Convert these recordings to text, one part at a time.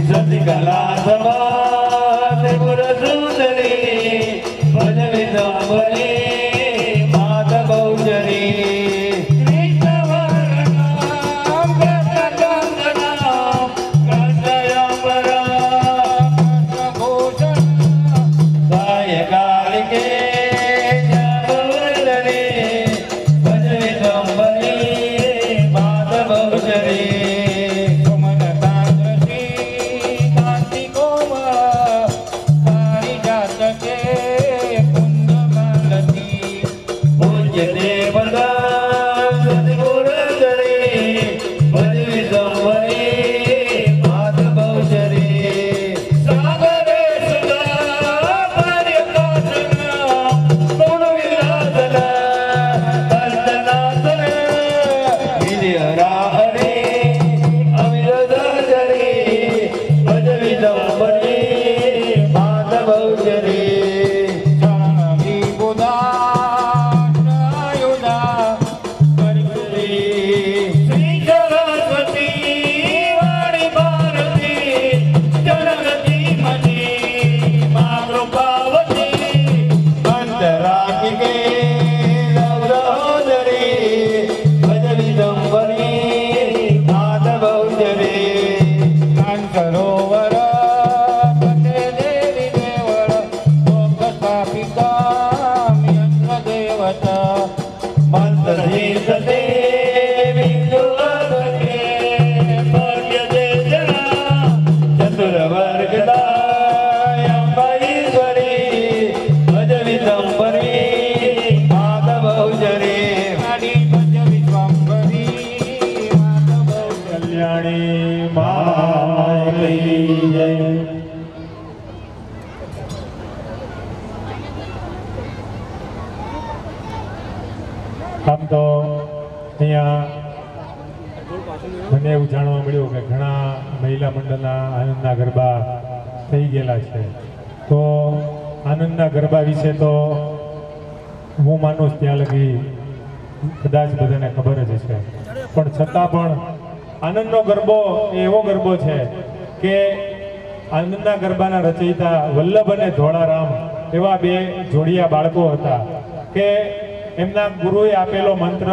સતિકલા સમાધિ પુર સુંદરી ભજ વિદામરી માત બહુચરી આમ તો અહીંયા મને એવું જાણવા મળ્યું કે ઘણા મહિલા મંડળના આનંદના ગરબા થઈ ગયેલા છે. તો આનંદના ગરબા વિશે તો હું માનું ત્યાં લગી કદાચ બધાને ખબર જ છે, પણ છતાં પણ આનંદનો ગરબો એવો ગરબો છે કે આનંદના ગરબાના રચયિતા વલ્લભ અને ધોળારામ એવા બે જોડિયા બાળકો હતા કે એમના ગુરુએ આપેલો મંત્ર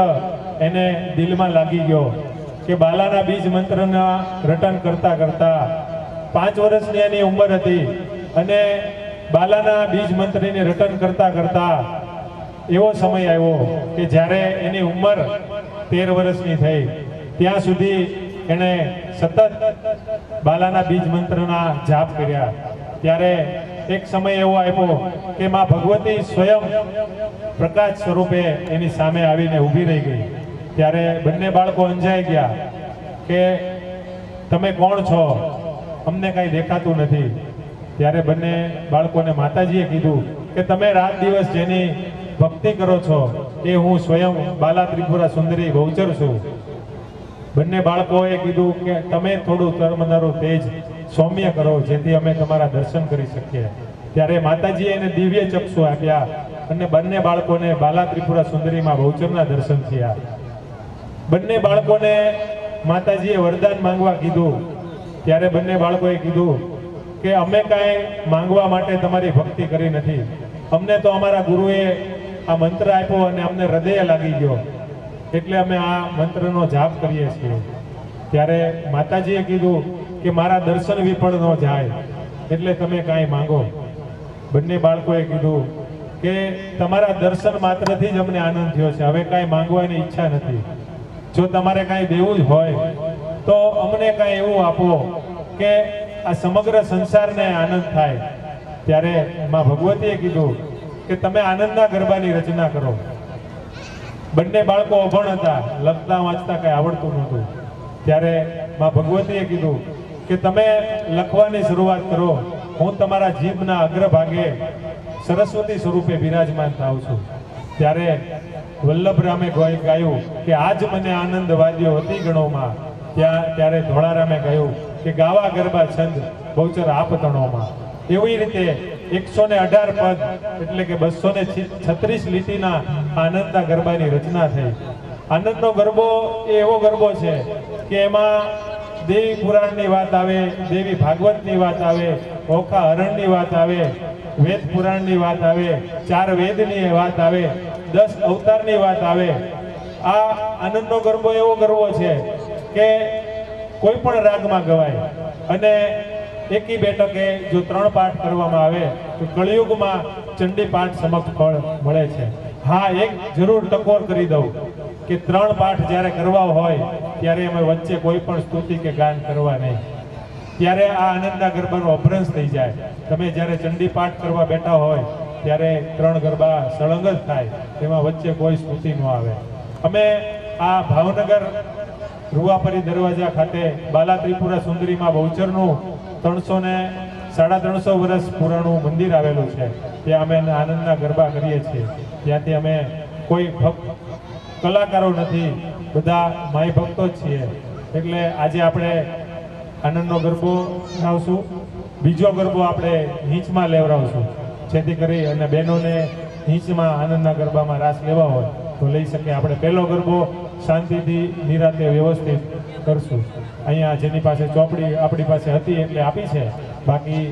એને દિલમાં લાગી ગયો કે બાલાના બીજ મંત્રના રટન કરતા કરતા 5 વર્ષની એની ઉંમર હતી અને બાલાના બીજ મંત્રની રટન કરતા કરતા એવો સમય આવ્યો કે જ્યારે એની ઉંમર 13 વર્ષની થઈ ત્યાં સુધી એણે સતત બાલાના બીજ મંત્રના જાપ કર્યા. ત્યારે એક સમય એવો આવ્યો કે માં ભગવતી સ્વયં પ્રકાશ સ્વરૂપે એની સામે આવીને ઊભી રહી ગઈ. ત્યારે બંને બાળકો અંજાઈ ગયા કે તમે કોણ છો, અમને કાંઈ દેખાતું નથી. ત્યારે બંને બાળકોને માતાજીએ કીધું કે તમે રાત દિવસ જેની ભક્તિ કરો છો એ હું સ્વયં બાલા ત્રિપુરા સુંદરી બહુચર છું. બંને બાળકોએ કીધું કે તમે થોડું તરમનારું તેજ સૌમ્ય કરો જેથી અમે તમારા દર્શન કરી શકીએ. ત્યારે માતાજીએ એને દિવ્ય ચક્ષુ આપ્યા અને બંને બાળકોને બાલા ત્રિપુરા સુંદરીમાં બહુચરના દર્શન થયા. બંને બાળકોને માતાજીએ વરદાન માંગવા કીધું. ત્યારે બંને બાળકોએ કીધું કે અમે કાંઈ માંગવા માટે તમારી ભક્તિ કરી નથી, અમને તો અમારા ગુરુએ આ મંત્ર આપ્યો અને અમને હૃદય લાગી ગયો એટલે અમે આ મંત્રનો જાપ કરીએ છીએ. ત્યારે માતાજીએ કીધું કે મારા દર્શન વિફળ ન જાય એટલે તમે કાંઈ માંગો. બંને બાળકોએ કીધું કે તમારા દર્શન માત્રથી જ અમને આનંદ થયો છે, હવે કાંઈ માંગવાની ઈચ્છા નથી. જો તમારે કાંઈ દેવું જ હોય તો અમને કાંઈ એવું આપો કે આ સમગ્ર સંસારને આનંદ થાય. ત્યારે માં ભગવતીએ કીધું કે તમે આનંદના ગરબાની રચના કરો. બંને બાળકો અભણ હતા, લખતા વાંચતા કંઈ આવડતું નહોતું. ત્યારે માં ભગવતીએ કીધું કે તમે લખવાની શરૂઆત કરો, હું તમારા જીભના અગ્રભાગે સરસ્વતી સ્વરૂપે બિરાજમાન થાઉં છું. ત્યારે વલ્લભરામે ગાયું કે આજ મને આનંદ વાદ્યો અતિ ગણોમાં. ત્યારે ધોળારામે કહ્યું કે ગાવા ગરબા છંદ બહુચર આપ તણોમાં. એવી રીતે 118 પદ એટલે કે 236 લીટીના આનંદના ગરબાની રચના થઈ. આનંદનો ગરબો એ એવો ગરબો છે કે એમાં દેવી પુરાણની વાત આવે, દેવી ભાગવતની વાત આવે, ઓખા હરણની વાત આવે, વેદ પુરાણની વાત આવે, 4 વેદની વાત આવે, 10 અવતારની વાત આવે. આ આનંદનો ગરબો એવો ગરબો છે કે કોઈ પણ રાગમાં ગવાય અને એકી બેઠકે જો 3 પાઠ કરવામાં આવે તો કળિયુગમાં ચંડી પાઠ સમક્ષ ફળ મળે છે. હા, એક જરૂર ટકોર કરી દઉં કે 3 પાઠ જ્યારે કરવા હોય ત્યારે અમે વચ્ચે કોઈ પણ સ્તુતિ કે ગાન કરવા નહીં. ત્યારે આ આનંદના ગરબાનો અભ્રંશ થઈ જાય. તમે જ્યારે ચંડી પાઠ કરવા બેઠા હોય ત્યારે 3 ગરબા સળંગ જ થાય, તેમાં વચ્ચે કોઈ સ્તુતિ ન આવે. અમે આ ભાવનગર રૂવાપરી દરવાજા ખાતે બાલા ત્રિપુરા સુંદરીમાં બહુચરનું 300 વર્ષ પુરાણું મંદિર આવેલું છે. ત્યાં અમે આનંદના ગરબા કરીએ છીએ. ત્યાંથી અમે કોઈ કલાકારો નથી, બધા માઈ ભક્તો જ છીએ. એટલે આજે આપણે આનંદનો ગરબો ગાવશું. બીજો ગરબો આપણે હીંચમાં લેવડાવશું, જેથી કરી અને બહેનોને હીંચમાં આનંદના ગરબામાં રાસ લેવા હોય તો લઈ શકે. આપણે પહેલો ગરબો શાંતિથી નિરાતે વ્યવસ્થિત કરશું. અહીંયા જેની પાસે ચોપડી આપણી પાસે હતી એટલે આપી છે. બાકી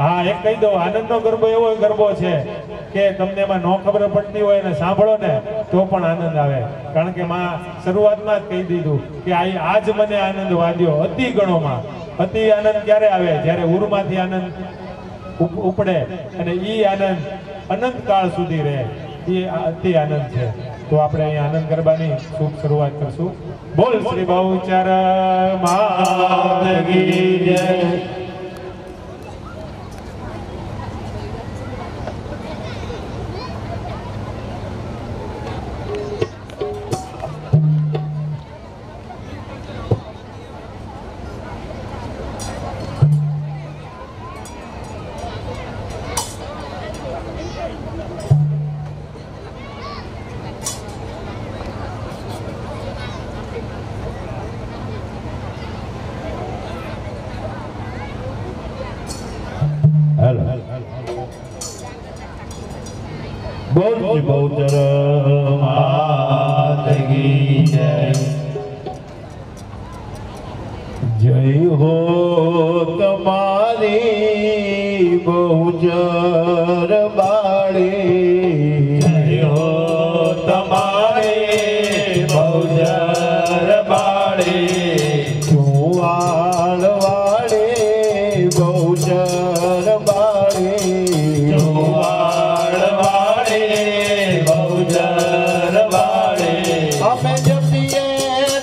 હા, એક કહી દઉં, આનંદનો ગરબો એવો ગરબો છે કે તમને એમાં ન ખબર પડતી હોય ને સાંભળો ને તો પણ આનંદ આવે. કારણ કે માં શરૂઆતમાં જ કહી દીધું કે આજ મને આનંદ વાદ્યો અતિ ગણોમાં. અતિ આનંદ ક્યારે આવે? જ્યારે ઉરમાંથી આનંદ ઉપડે અને ઈ આનંદ અનંત કાળ સુધી રહે. એ અતિ આનંદ છે. તો આપણે અહીંયા આનંદ ગરબાની શુભ શરૂઆત કરશું. બોલ શ્રી બહુચર માત કી જય. બોલ શ્રી બહુચર માત કી જય. જય હો તમારી બહુચર બાળી, જય હો તમારી બહુચર બાળી. ચુવાળ વાળી બહુચર બાળી, ચુવાળ બહુચર બાળી. અમે જપીએ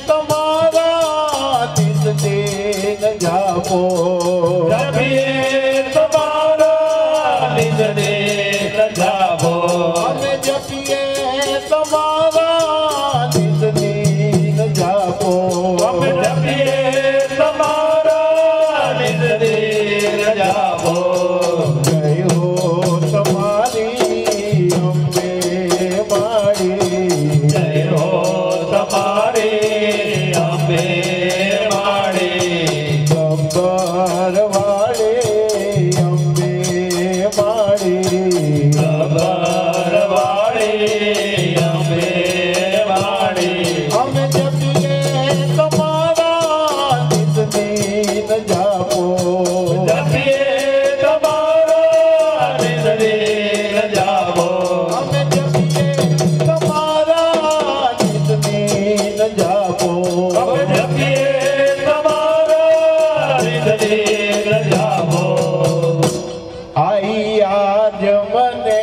તમારા દિન દિન જાપો, જપીએ તમારા દિન દિન જાપો. અમે જપીએ તમારા દિન દિન જાપો, અમે જપીએ તમારા દિન દિન જાપો. જય હો તમારી અંબે માડી, જય હો તમારી અંબે માડી. ગબ્બર વાળી અંબે માડી, ગબ્બર વાળી અંબે માડી. અમે જપીએ તમારા નિત દિન જાપો, જપીએ તમારા નિત દિન જાપો. અમે જપીએ તમારા નિત દિન જાપો, અમે જપીએ તમારા નિત દિન જાપો. આઈ આજ મને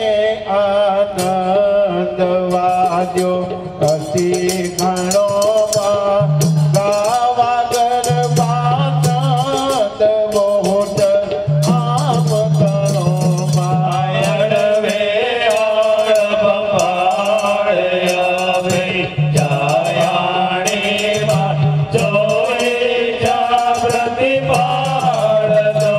આનંદ વાદ્યો અતિ ઘણો ગાવા ગરબા નંદ બહુત આમ કરો માયડવે પપાડે હવે જાયાણી માં જોઈ જા પ્રતિપાળ તો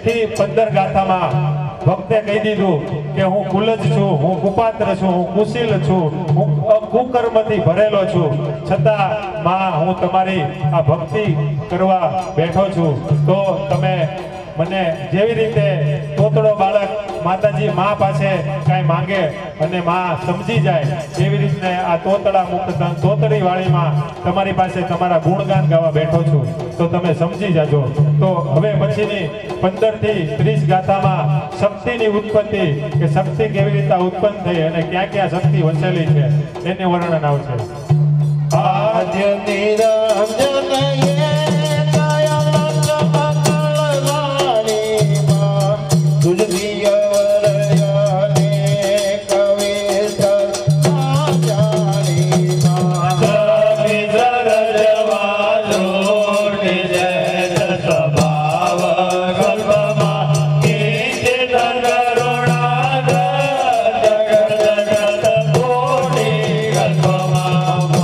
થી 15 ગાથામાં ભક્તે કહી દીધું કે હું કુલજ છું, હું કુપાત્ર છું, હું કુશીલ છું, હું કુકર્મથી ભરેલો છું, છતાં માં હું તમારી આ ભક્તિ કરવા બેઠો છું. તો તમે મને જેવી રીતે તોતડો બાળક માતાજી મા પાસે કાંઈ માંગે અને મા સમજી જાય એવી રીતને આ તોતડા મુક્તન તોતડી વાળીમાં તમારી પાસે તમારા ગુણગાન ગાવા બેઠો છું. તો તમે સમજી જાજો. તો હવે પછીની 15 થી 30 ગાથામાં શક્તિની ઉત્પત્તિ કે શક્તિ કેવી રીતે ઉત્પન્ન થઈ અને ક્યાં ક્યાં શક્તિ વસેલી છે એનું વર્ણન આવશે. આદ્ય નિરંજન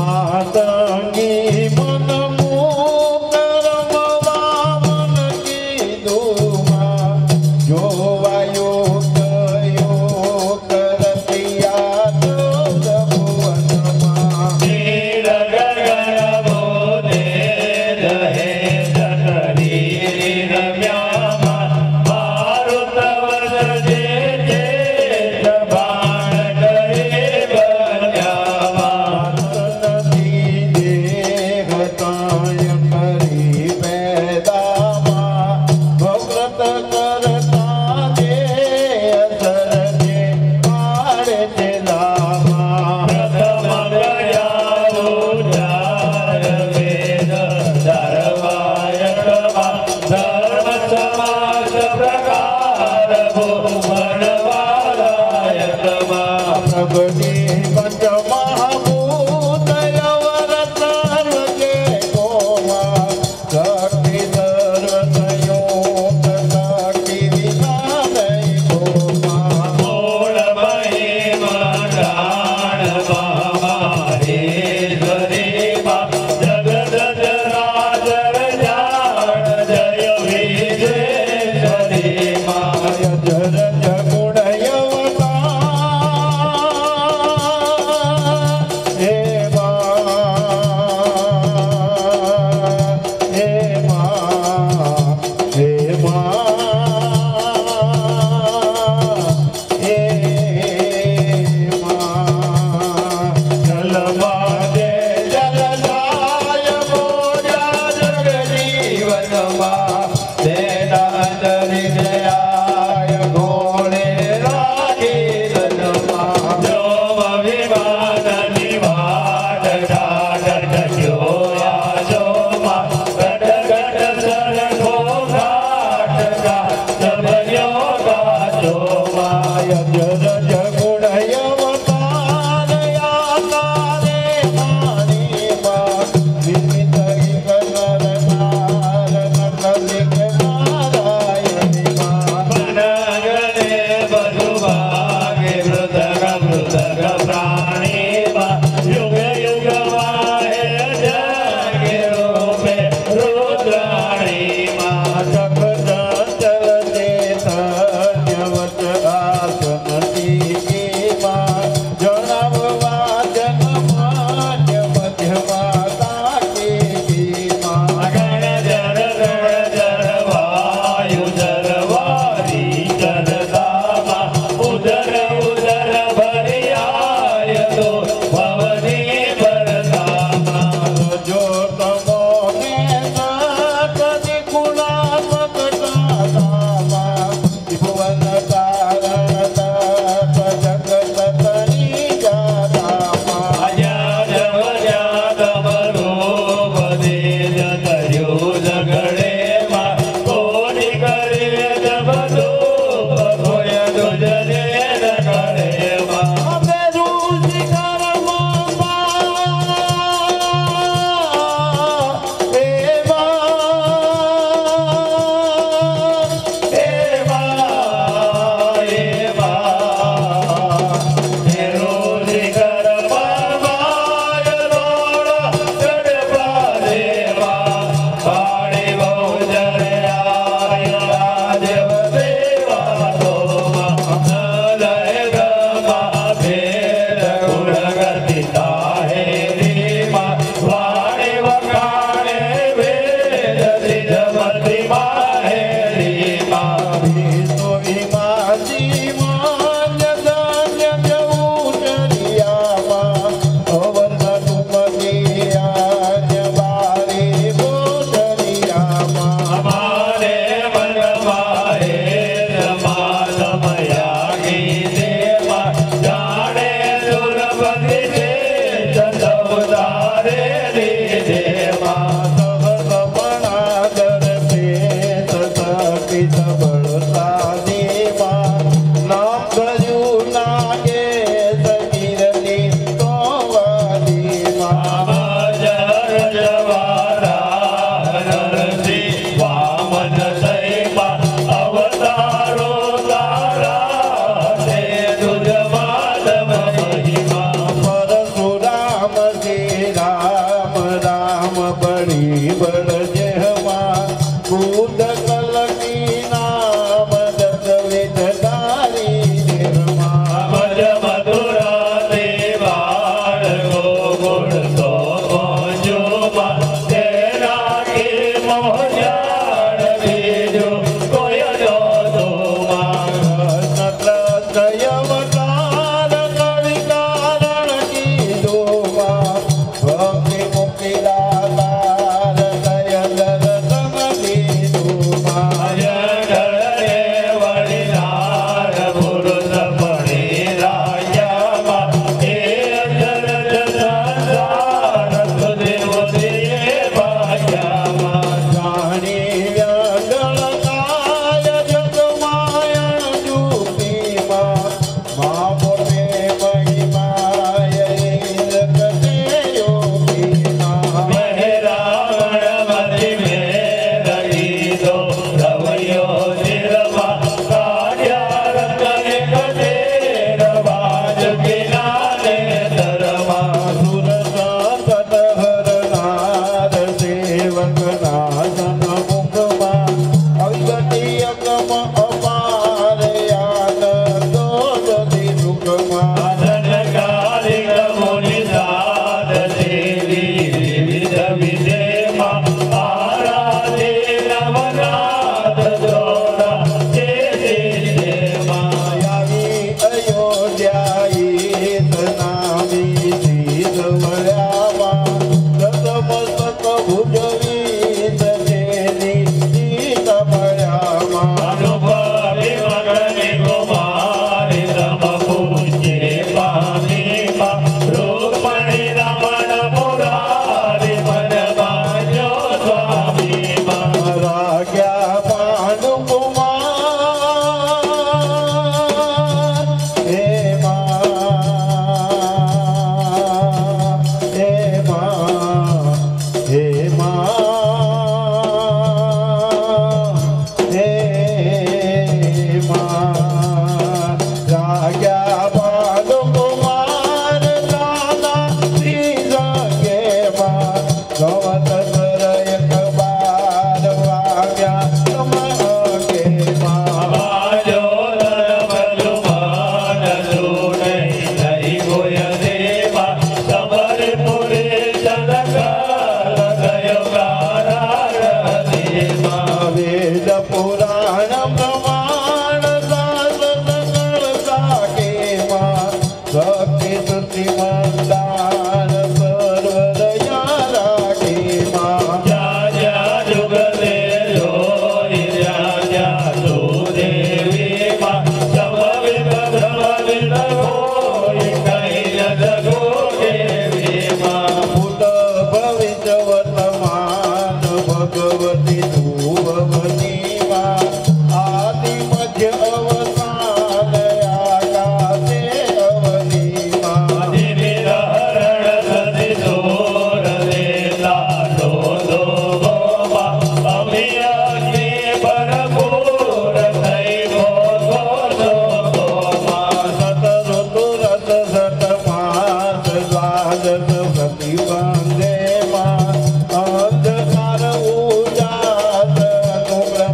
માતંગી बड़ी बड़ जेहमा कूद कलकी नाम दस विधदारी निर्मा मज मधुरा देवार गोकुल तो मोजुमा तेरा के मोजाड़ बीजो कोय जो दुमा नत्रयवतार कविकारण की दुमा भक्ति मुक्ति दातार दयदर समकी दुमा जगड़े वरिनार पुरुष पड़े राजामा हे दरद संसार तुझे मुझे भाग्यामा जानी व्यागणकाय जगमायण जुक्तिमा मापुरे महिमाय जगते योगिना मेहरावण मति में रही दो रवैयो निर्मा कार्यारत कटे रवाज किनारे धर्मा सुरनाथ सेवक नाशन मुखमा अविगति अगम अपार याद दोषि रुकमा धनकारिक मुनिनाथ देवी विविध विजयमा आराधे नवनाथ द्रोणा देमा मायावी अयोध्यायी तनामी सीधवळ्यामा रतमस्तक भुजवी तजेनी सीतमळ्यामा अनुभवी मगनी कुमारी रम पूज्ये पानी मा रूपणी रमण मुरारी मन मान्यो स्वामी मा राग्या भानुकुमार हे मां हे मां हे मां हे मां राग्या भानुकुमार दादा श्री जगे मां गवत कर एक बार वाग्या के मां आवाजो बलुमान सुने नहीं कोय देवा समर पुरे जनकार गयो गारा देवा वेद पुराण प्रमाण दास सकल साके मां भक्ति स्तुति मंदान सर्वर यारा के मां जा जा जुगले लोई जा जा तू देवी मां समवित भ्रमवित कोई कहीं जगो देवी मां भूत भविष्य वर्तमान भगवती तू भवती मां आदि मध्य अवसान आकाशे अवनी मां हरण सति दूर देता दो दो गोमा अभियाग्नि भरपूर थई गो दो दो गोमा सत ऋतु रस सत मास द्वादश प्रतिबंधे मां अंधकार उजास अनुग्रह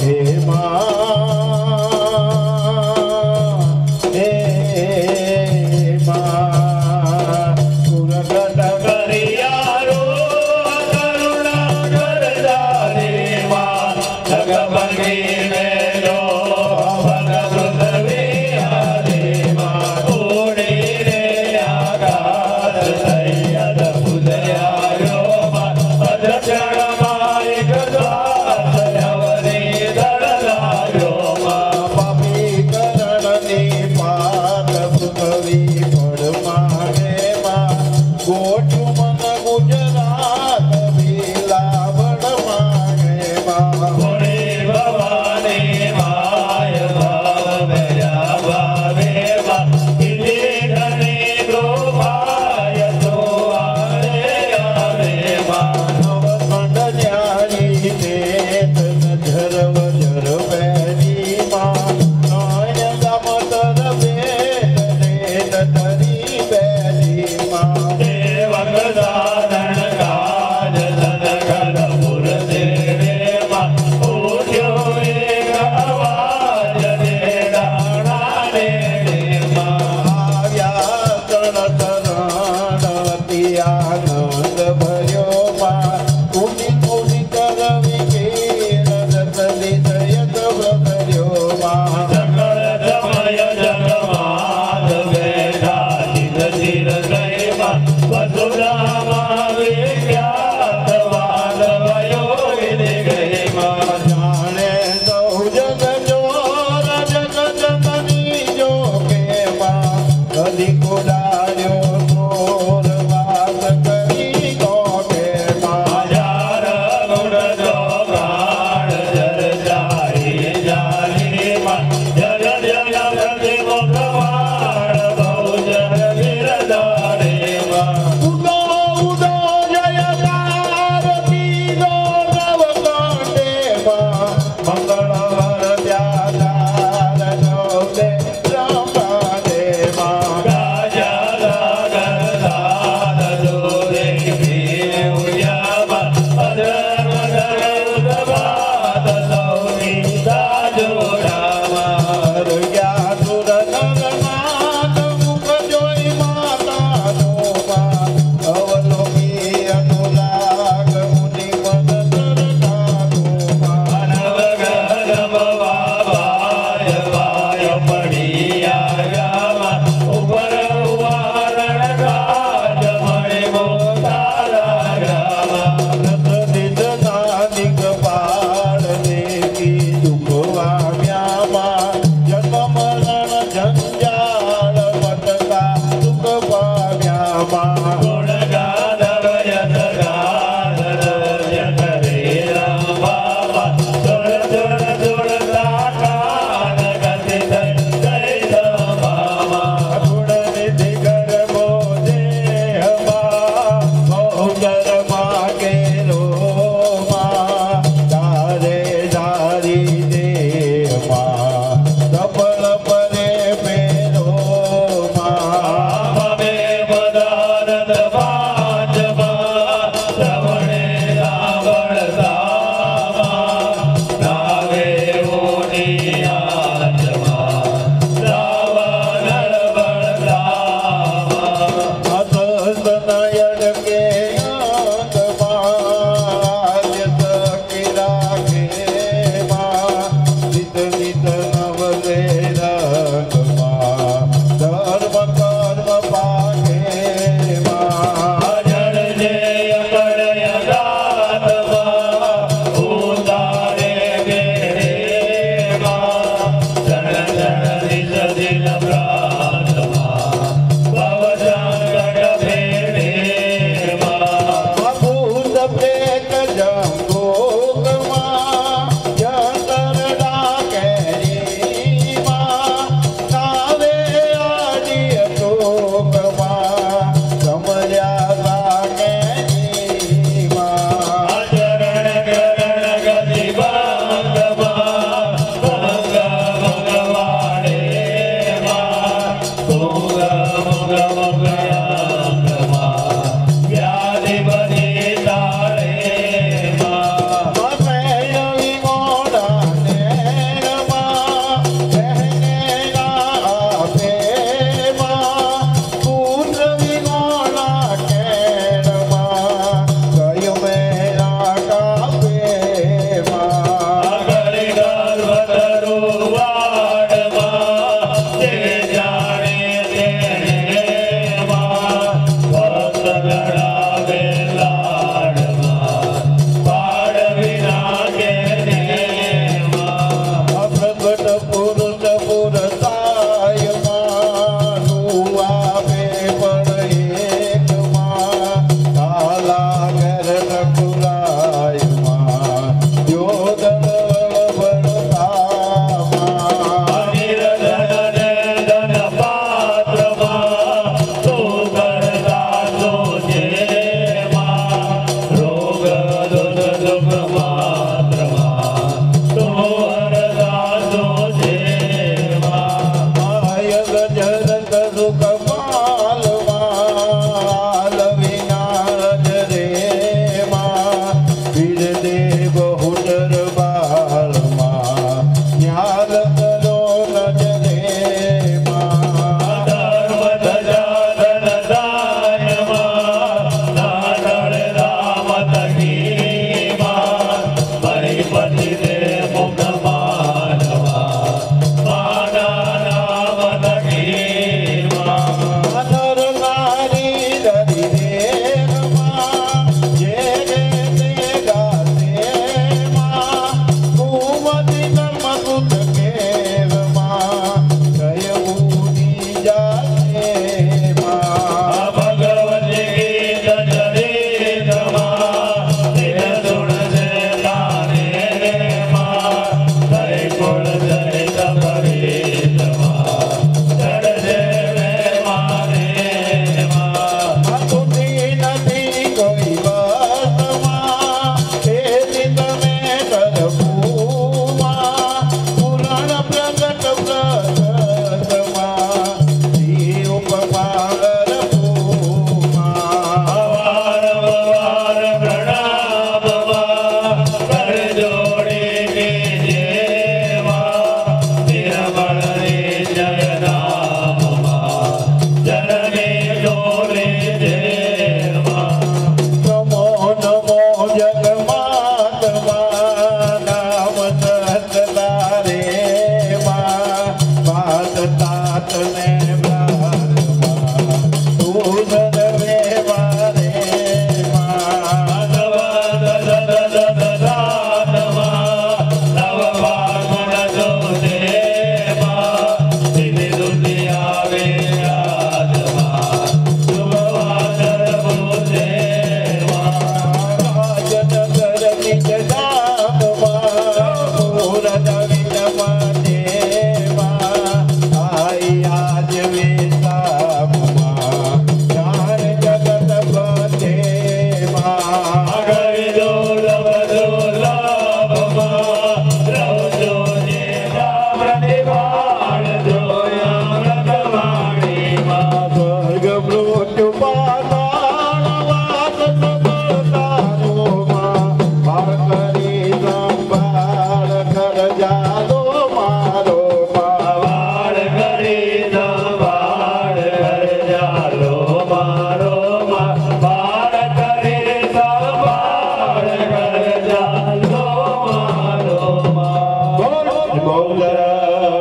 હે મા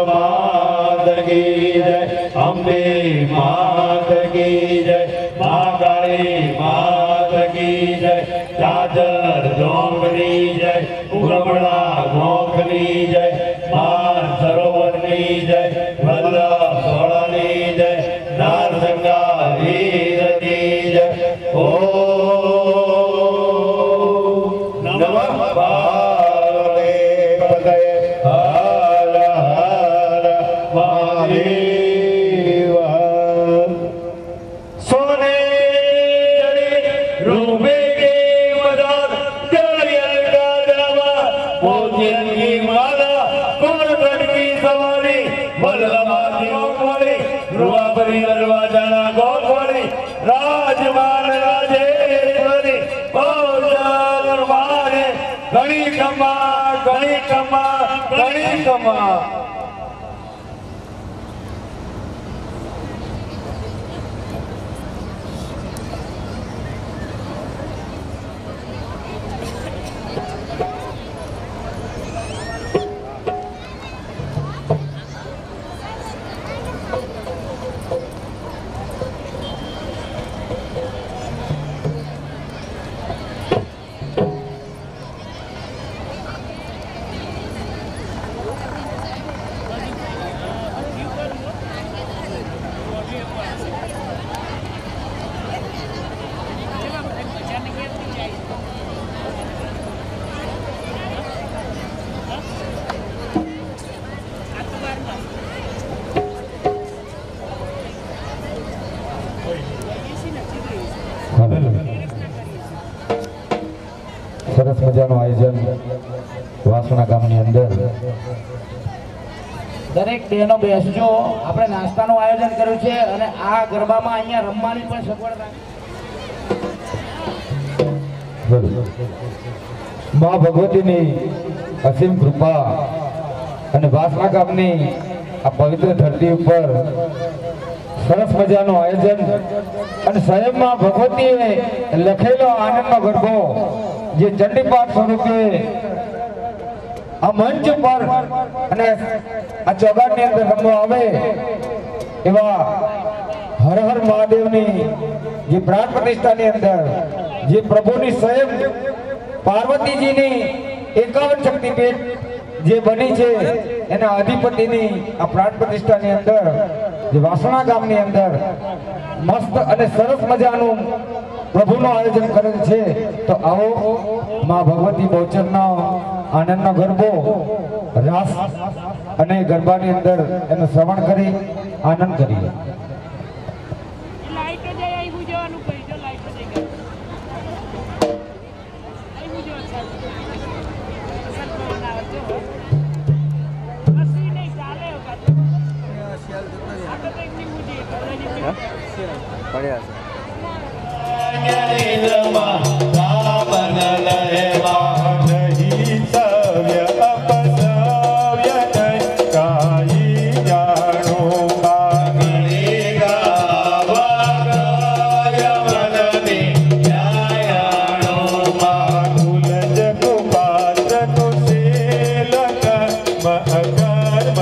માત કી જય, અંબે માત કી જય, મા કાળી માત કી જય, ચાદર જોગની જય, ઉગમણા ગોખની જય, માન સરોવરની જય, વલ્લભ સોળની જય, નારસંગા વીરની જય. ઓમ નમઃ પાર્વતીપતયે. હર હર મહાદેવ. સોને રૂપે કે મદદ દરિયલ ગાદવા મોતિયન કી માલા કોરગઢ કી સવારી વલ્લભાની ઓખળી રૂવાપરી દરવાજાના ગોખળી રાજમાન રાજેશ્વરી પૌજાર મારે ઘણી કમા ઘણી કમા ઘણી કમા. સરસ મજાનું આયોજન વાસણા ગામની અંદર. દરેક બહેનો બેસજો. આપણે નાસ્તાનું આયોજન કર્યું છે અને આ ગરબામાં અહીંયા રમવાની પણ સગવડ મા ભગવતીની અસીમ કૃપા અને વાસણા ગામની આ પવિત્ર ધરતી ઉપર સરસ મજાનું આયોજન અને સ્વયંમાં ભગવતીએ લખેલો આનંદનો ગરબો જે ચંડીપાઠ સ્વરૂપે આ મંચ પર અને આ ચોગાટની અંદર રમવા આવે એવા હર હર મહાદેવની જે પ્રાણ પ્રતિષ્ઠાની અંદર જે પ્રભુની સ્વયં પાર્વતીજીની 51 શક્તિપીઠ જે બની છે એના અધિપતિની આ પ્રાણ પ્રતિષ્ઠાની અંદર જે વાસણા ગામની અંદર મસ્ત અને સરસ મજાનું પ્રભુનું આયોજન કરેલ છે. તો આવો મા ભગવતી બહુચરનો આનંદનો ગરબો રાસ અને ગરબાની અંદર એનું શ્રવણ કરી આનંદ કરીએ.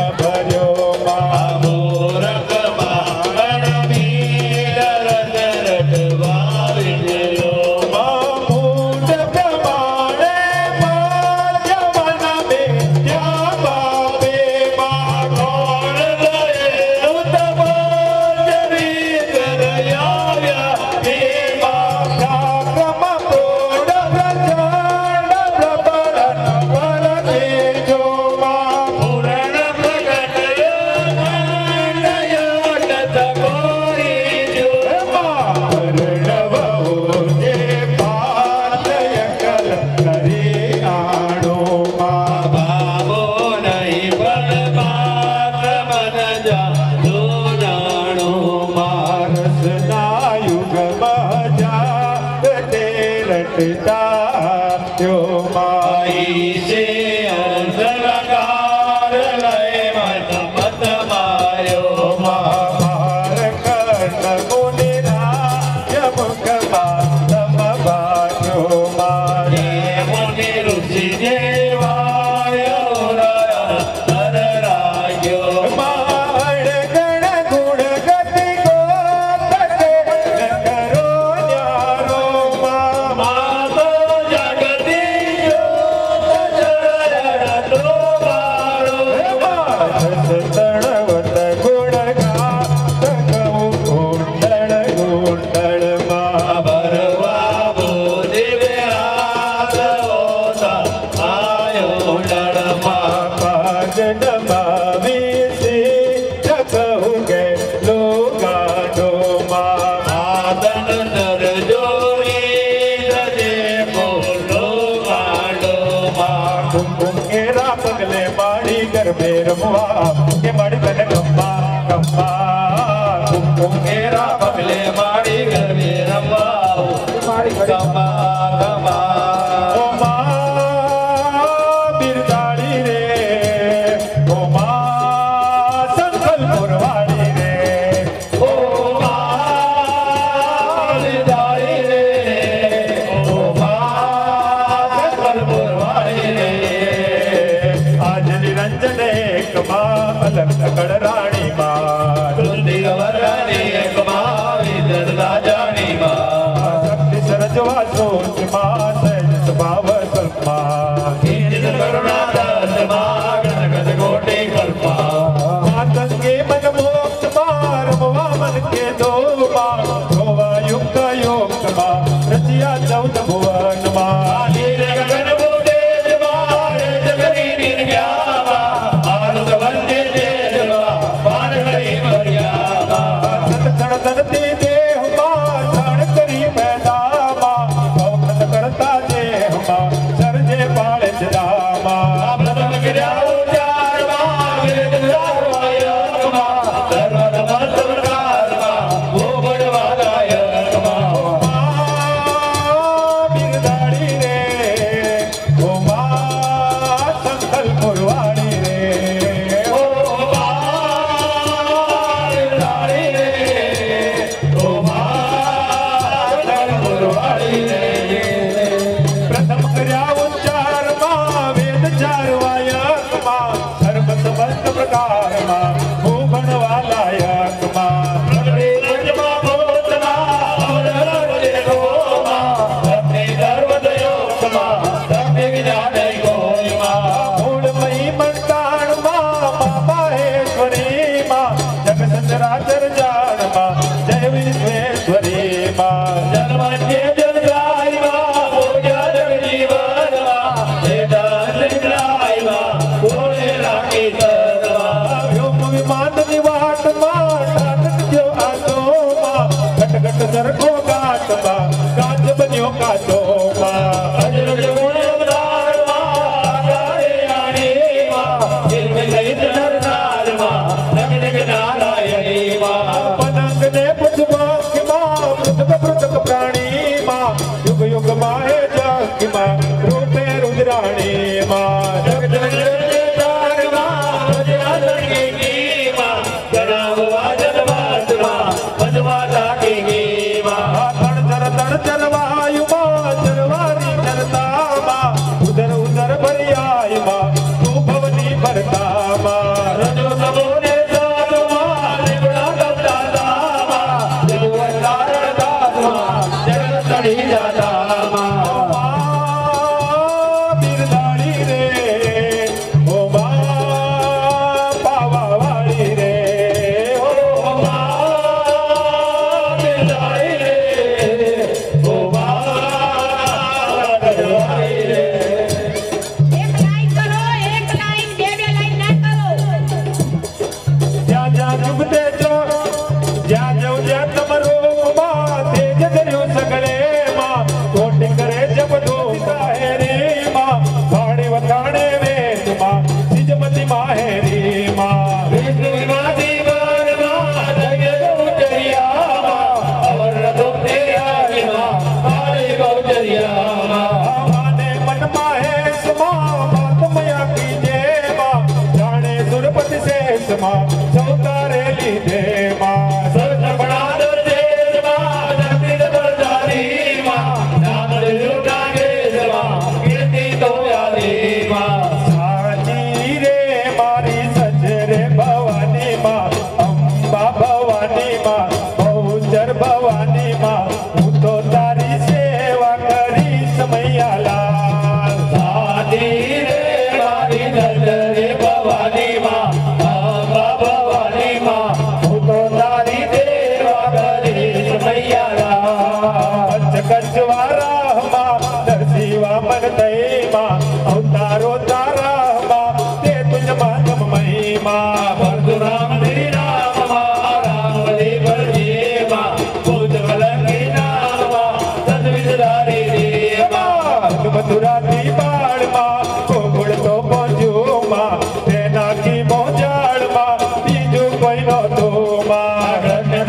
ભર્યો મા મૂરખ મા રણવીર રસ के माड़ी तने कम्बा कम्बा कुंकेरा बगले माड़ी घर में रम्बा माड़ी कम्बा कम्बा ओ माँ बिरदाड़ी रे ओ माँ संकलपुर वाली रे ओ माँ बिरदाड़ी रे ओ माँ संकलपुर वाली रे आज निरंजन अलग तकड़ रानी माँ तुलसी रानी एक माँ विदर राजानी माँ शक्ति सरजवा सोच माँ सहज स्वभाव सल्पा करुणा दस माँ गणगत कोटि कल्पा मातंगे मन मोक्ष माँ रमवा मन के दो माँ धोवा युक्त युक्त माँ रचिया चौथ भुवन माँ सरको गाट बा गाट बनियो काटो मा अजर जमुन अवतार मा गारे आने मा दिल में सहित नरनार मा नग नग नारायणी मा पनंग ने पुष्पा की मा पृथक प्राणी मा युग युग माहे जग की मा रूपे रुद्राणी मा जग जग जगदार मा रुद्राणी की मा गणाव वाजन वाद मा पदवाता की चलवायु माँ चलवारी चलता माँ उधर उधर भरियाय माँ तू भवनी भरता माँ रजो सबोने साथ माँ निबड़ा कपड़ा माँ जगवतार दास माँ जगत तड़ी जाता माँ बिरदाड़ी रे ओ माँ पावा वाली रे ओ माँ बिरदाड़ी रे चौतारे लीधे माँ सर्व बड़ा दे माँ जगती दरदारी माँ नाम लुटागे माँ कीर्ति तो यादी माँ साची रे मारी सच रे भवानी माँ अम्बा भवानी माँ बहुचर भवानी माँ हूँ तो तारी सेवा करी समैया लाल साची रे मारी सच रे भवानी माँ માં અંબા ભવાની માં હું તો તારી સેવા કરીશ મૈયા કચવારા માં દર્શીવા મન દઈમાં અવતારો તારા માં તે તુજ માધમ મહિમા પરશુરામ શ્રી રામ માં રામવલી પરજી માં ભૂતવલંકી નામ માં સદવિદધારી દેવા મથુરાથી બાળમાં ગોકુળ તો પહોંચ્યું માં તે નાખી મોજાળમાં બીજું કોઈ નહોતું માં ધન્ય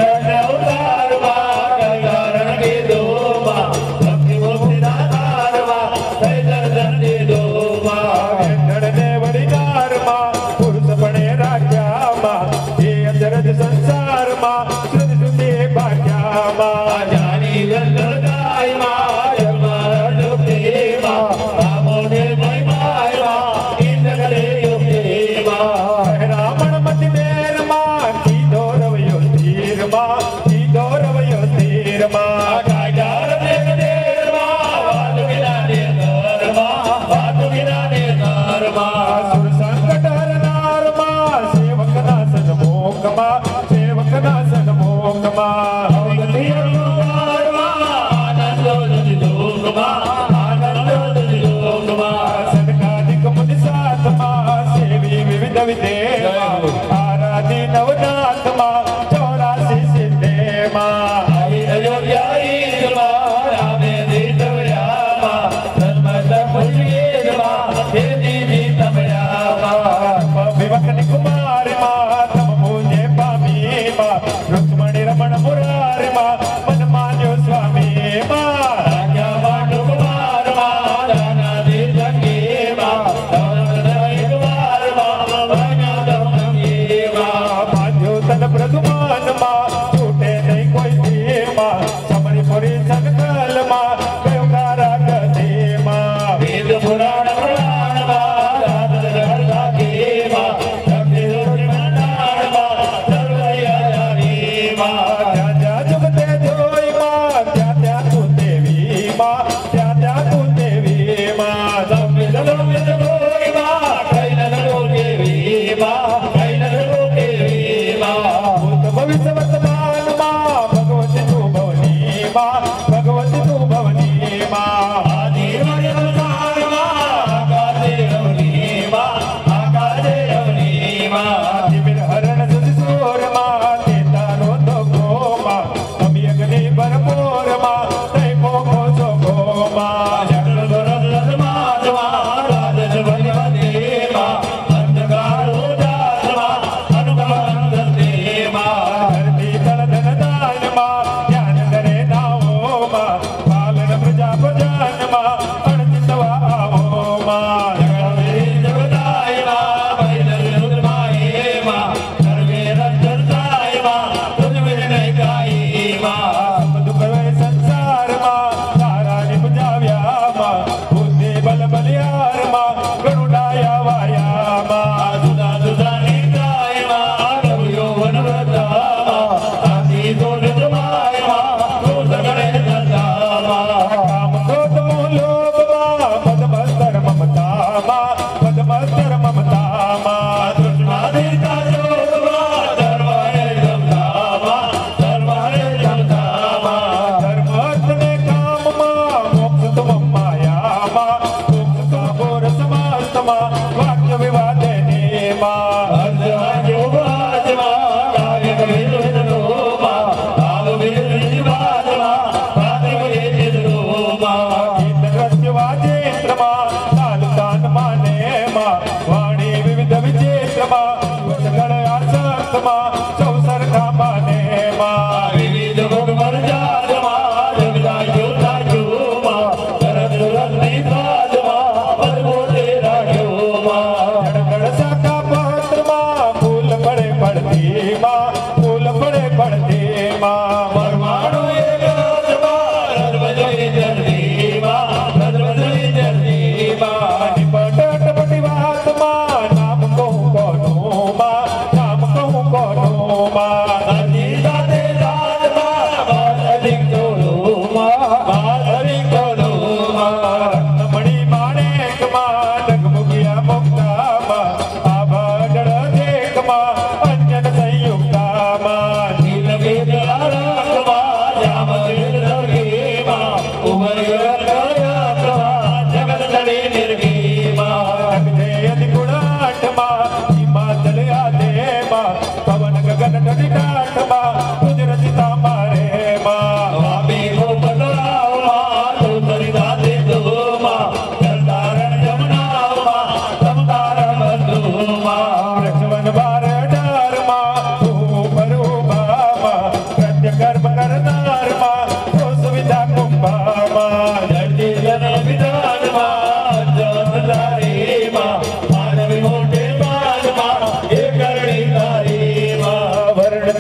અવતાર માં કૈલારણ કીધું માં ભક્તિ મુક્તિના તારમાં થઈ દર્શન દીધું માં વેંઢળને વડીનારમાં પુરુષ પણે રાખ્યામાં એ અચરજ સંસારમાં શુદ્ધ સુધી ભાગ્યામાં જાની વંદન ગાય માં જગમાં ડૂબતી માં રામોને મહિમાય માં ઇન્દ્રને યુક્તિ માં રાવણ મતિ દેરમાં કીધો રવયો સ્થિરમાં કીધો રવયો સ્થિરમાં કાયદાર દેવ દેરમાં વાત વિનાને ઘરમાં વાત વિનાને ઘરમાં સુર સંકટ હરનારમાં સેવકના સન્મુખમાં સેવકના સન્મુખમાં અવગતિ અનુવારમાં આનંદો દુઃખમાં આનંદો દુઃખમાં સદકાદિક મુનિ સાથમાં સેવી વિવિધ વિધેમાં આરાધી નવનાથમાં 84 સિદ્ધેમાં આવી અયોધ્યા ઈદમાં રામે દીધવ્યામાં ધર્મત પુજ્યેમાં હે દીદી તમયામાં વિવકની કુમારીમાં તમ પૂજે પામીમાં રુક્મણી રમણ મુરારીમાં મન માન્યો સ્વામીમાં રાખ્યામાં ટુકમારમાં દાનાદી જંગીમાં ધવનદયકવારમાં ભજ્ઞાધમંગીમાં બાંધ્યો તન પ્રદુમાનમાં છૂટે નહીં કોઈ ધીમાં સમરી પુરી સંકલમાં ગયો કારાગતીમાં વેદ પુરાણ પુરાણમાં રાતગઢ સાખીમાં શક્તિ રૂપી મંડાણમાં સર્વૈયારીમાં જ્યાં જ્યાં જુગતે જોઈમાં ત્યાં ત્યાં તું દેવીમાં ત્યાં ત્યાં તું દેવીમાં સંવિદ સંવિદ ગોરીમાં કૈલન ગોદેવીમાં કૈલન ગોદેવીમાં ભૂત ભવિષ્ય વર્તમાનમાં ભગવતી તું ભવનીમાં ભગવતી તું ભવનીમાં આદિ અવતારમાં આકાશે અવનીમાં આકાશે અવનીમાં દિવ્ય હરણ સુધ સોરમાં તે તારો તો ગોમાં અમી અગ્નિ ભરપૂરમાં તૈ મોકો છો ગોમાં જગલ દરસ રસમાસમાં રાજસ વનવદેમાં અંધકાર ઉદાસમાં અનુભવ અંધદેમાં ધરતી તળ ધન દાનમાં ધ્યાન કરે નાવોમાં પાલન પ્રજા પ્રજાનમાં અણચિતવા આવોમાં જગત જગદાયમાં ભૈરવ રુદ્રમાયેમાં સર્વે રક્ષસાયમાં તુજ વિનય ગાયમાં બધું કરે સંસારમાં તારાની પૂજાવ્યામાં બુદ્ધિ બલ બલિયારમાં ગરુડાયા વાયામાં સુધા સુધાની ગાયમાં રવિયો વનવ્રતામાં આદિ દોષમાયમાં દોષ ગણે દત્તામાં કામ ક્રોધ મોહ લોભમાં પદમસ્તર મમતામાં પદમસ્તર મમતામાં તૃષ્ણાધિકા જોગમાં ધર્માય જમતામાં ધર્માય જમતામાં ધર્મ અર્થ ને કામમાં મોક્ષ તુમ માયામાં મોક્ષ તુમ ઘોર સમાસમાં વાક્ય વિવાદે નિયમાં અર્ધવાક્યો વાચમાં કાવ્ય કવિર્વિદલોમાં ભાવ વિર્વિવાદમાં ભાતિમયેદલોમાં ગીત નૃત્ય વાજેન્દ્રમાં તાલ તાન માનેમાં વાણી વિવિધ વિચેત્રમાં વચગળ આસક્તમાં સૌ સરખા માનેમાં વિવિધ ભોગ મરજાદમાં જગદાયો તાજોમાં તરત રત્ની તાજમાં પદમોટે રાખ્યોમાં જડગડ શાખા પત્રમાં ફૂલ પડે પડતીમાં ફૂલ પડે પડતીમાં પરમાણુ એકજમાં રજવજવી જર્નીમાં રજવજવી જર્નીમાં નિપટ અટપટી વાતમાં નામ કહું કોનુંમાં નામ કહું કોનુંમાં અતિ સાથે રાજમાં બાદ અધિક જોડોમાં બાદ અધિક જોડોમાં રત્નમણી માણેકમાં ડગમુગિયા મુક્તામાં આભા જળ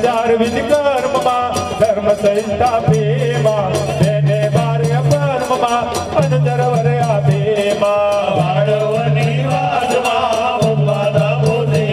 ચાર વિધ કર્મમાં ધર્મ સહિતા પ્રેમમાં તેને બાર્ય કર્મમાં અંતર વરે આપેમાં બાળવની વાસમાં ઉપાદા બોધે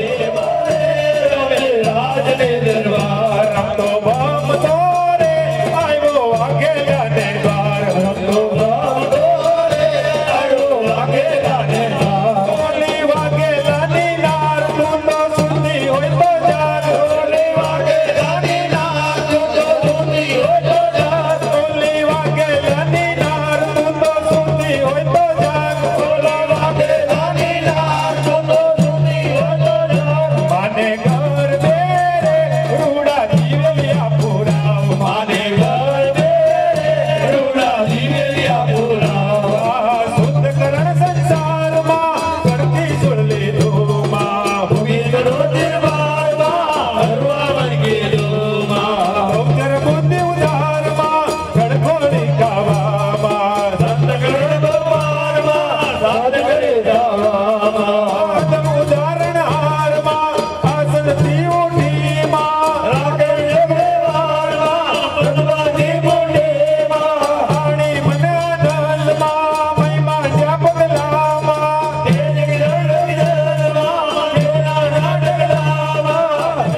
રાજને દરબાર રમતો ભમ તોરે આવ્યો વાઘેલાને દ્વાર રમતો ભમ તોરે આવ્યો વાઘેલાને દ્વાર ઓલી વાઘેલાની નાર તું તો સુનતી હોય તો જાગ ઓલી વાઘેલાની નાર તું તો સુનતી હોય તો જાગ ઓલી વાઘેલાની નાર તું તો સુનતી હોય તો જાગ ઓલી વાઘેલાની નાર તું તો સુનતી હોય તો જાગ માને ઘર દે રે રૂડા જીવેલિયા પુરાવ માને ઘર દે રે રૂડા જીવેલિયા પુરાવ શુદ્ધ કરણ સંસારમાં કરતી સુરલી ધૂમાં ભૂમિ કરો દરબારમાં હરવા વળગે ધૂમાં અવસર બુદ્ધિ ઉધારમાં ગળખોડી કાવામાં સંત કરણ દરબારમાં સાધ કરે જાવામાં આદમ ઉદાહરણ હારમાં આસનથી ઉઠીમાં રાગે વ્યવહારમાં પ્રદવાદી મોઢેમાં હાણી મને આનંદમાં મહિમા જ્યાં બદલામાં તેજ કિરણ વિદરમાં તેના નાટકલામાં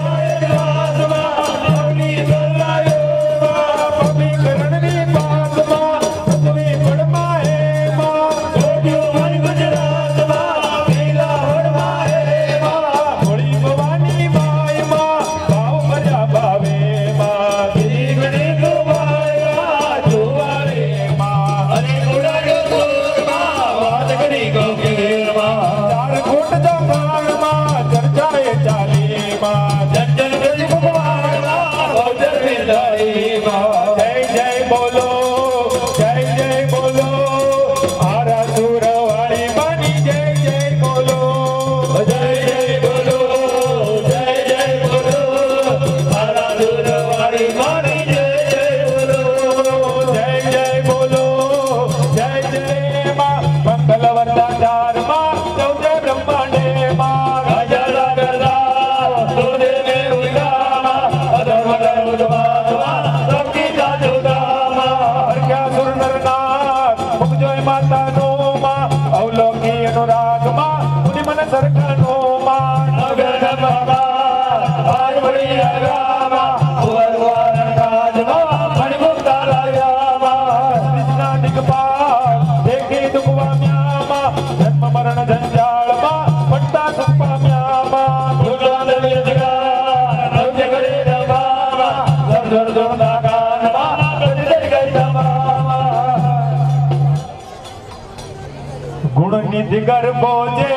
અગ્નિ સલાયોમાં પવિકરણની પાસમાં પૃથ્વી પડમાં હેમાં જોડ્યું મન ગુજરાતમાં પેલા હોડમાં હેમાં હોળી ભવાની બાઈમાં ભાવ ભર્યા ભાવેમાં ગીરી ગોવાયા જોવારેમાં અને ઉડાડ્યો દૂરમાં વાત કરી ગોકેરમાં ચાર ખોટ જમાણમાં ચર્ચાએ ચાલીમાં જંજન ગજ ભગવાનમાં બહુચર વેદાળીમાં જય જય બોલો જય જય બોલો આરા સુરવાળી માની જય જય બોલો જય જય બોલો જય જય બોલો મારા દૂરવાળી માની જય જય બોલો જય જય બોલો જય જય માં મંગલ વરદાચારમાં ચૌદે બ્રહ્માંડે માં રાજા ગરદા સુરદેવે ઉદામાં અધર્મ ઉદ્વાતમાં સૌથી જાજુદામાં હરખ્યા સુર નરનાથ મુકજોય માતાનો માં અવલોકી અનુરાગમાં મુનિ મન સરખાનો માં નગર બાબા આજ વળી આગામાં ઉવરવારણ કાજમાં મણિમુક્તા લાગ્યામાં કૃષ્ણ દિગપાલ દેખી દુઃખ પામ્યામાં જન્મ મરણ જંજાળમાં પડતા સુખ પામ્યામાં ભૂલાંદ વિરજગા નવજે કરે દબામાં સરજર જોડા કાનમાં પ્રતિદય ગઈ દબામાં ગુણ નિધિ ગર્ભો જે